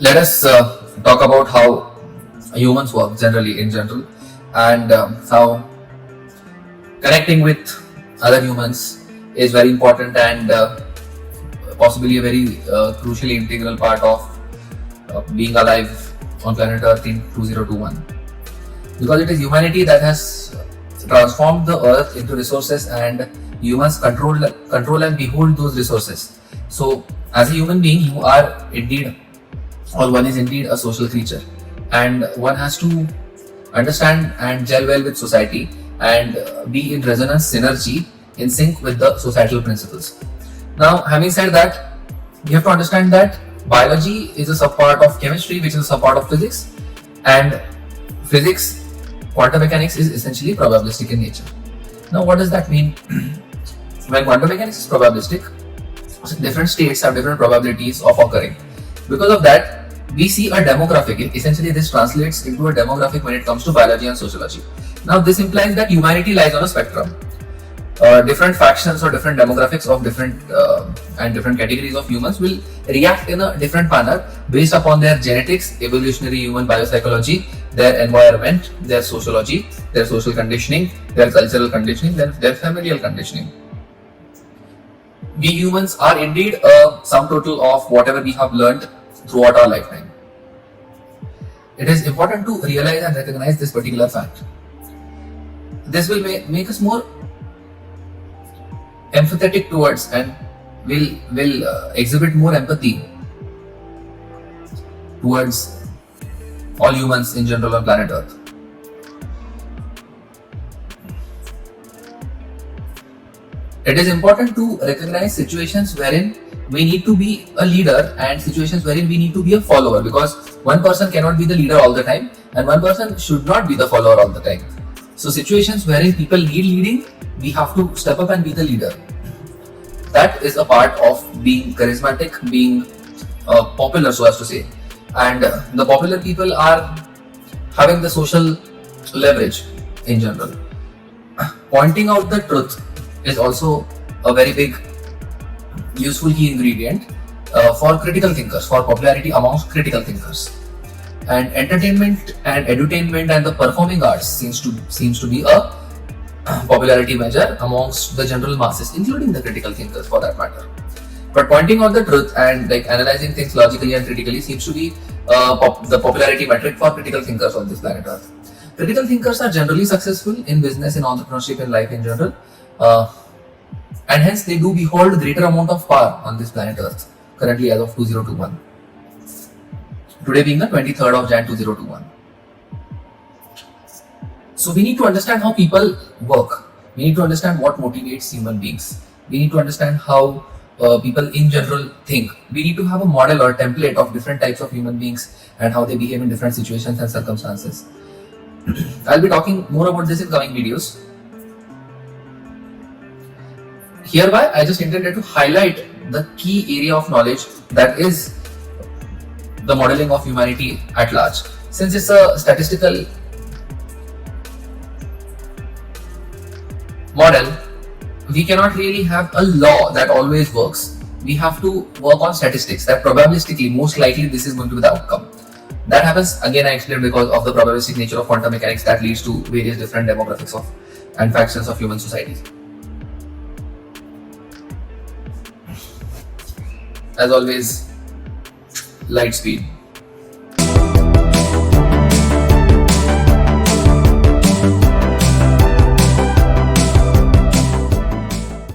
let us talk about how humans work generally in general, and how connecting with other humans is very important, and possibly a very crucially integral part of being alive on planet Earth in 2021, because it is humanity that has transformed the earth into resources, and humans control and behold those resources. So as a human being, you are indeed, or one is indeed, a social creature, and one has to understand and gel well with society, and be in resonance, synergy, in sync with the societal principles. Now, having said that, you have to understand that biology is a subpart of chemistry, which is a subpart of physics, and physics, quantum mechanics, is essentially probabilistic in nature. Now, what does that mean? When quantum mechanics is probabilistic, different states have different probabilities of occurring. Because of that, we see a demographic. Essentially, this translates into a demographic when it comes to biology and sociology. Now, this implies that humanity lies on a spectrum. Different factions or different demographics of different categories of humans will react in a different manner based upon their genetics, evolutionary human biopsychology, their environment, their sociology, their social conditioning, their cultural conditioning, their familial conditioning. We humans are indeed a sum total of whatever we have learned throughout our lifetime. It is important to realize and recognize this particular fact. This will make us more empathetic towards, and will exhibit more empathy towards all humans in general on planet Earth. It is important to recognize situations wherein we need to be a leader and situations wherein we need to be a follower, because one person cannot be the leader all the time and one person should not be the follower all the time. So situations wherein people need leading, we have to step up and be the leader. That is a part of being charismatic, being popular, so as to say. And the popular people are having the social leverage in general. Pointing out the truth is also a very big, useful key ingredient for critical thinkers, for popularity amongst critical thinkers. And entertainment and edutainment and the performing arts seems to be a popularity measure amongst the general masses, including the critical thinkers for that matter. But pointing out the truth and analyzing things logically and critically seems to be the popularity metric for critical thinkers on this planet Earth. Critical thinkers are generally successful in business, in entrepreneurship, in life in general, and hence they do behold greater amount of power on this planet Earth currently as of 2021. Today being the 23rd of Jan 2021. So we need to understand how people work. We need to understand what motivates human beings. We need to understand how people in general think. We need to have a model or template of different types of human beings and how they behave in different situations and circumstances. I'll be talking more about this in coming videos. Hereby, I just intended to highlight the key area of knowledge that is the modeling of humanity at large. Since it's a statistical model, we cannot really have a law that always works. We have to work on statistics that probabilistically, most likely this is going to be the outcome. That happens, again I explained, because of the probabilistic nature of quantum mechanics that leads to various different demographics of and factions of human societies. As always, light speed.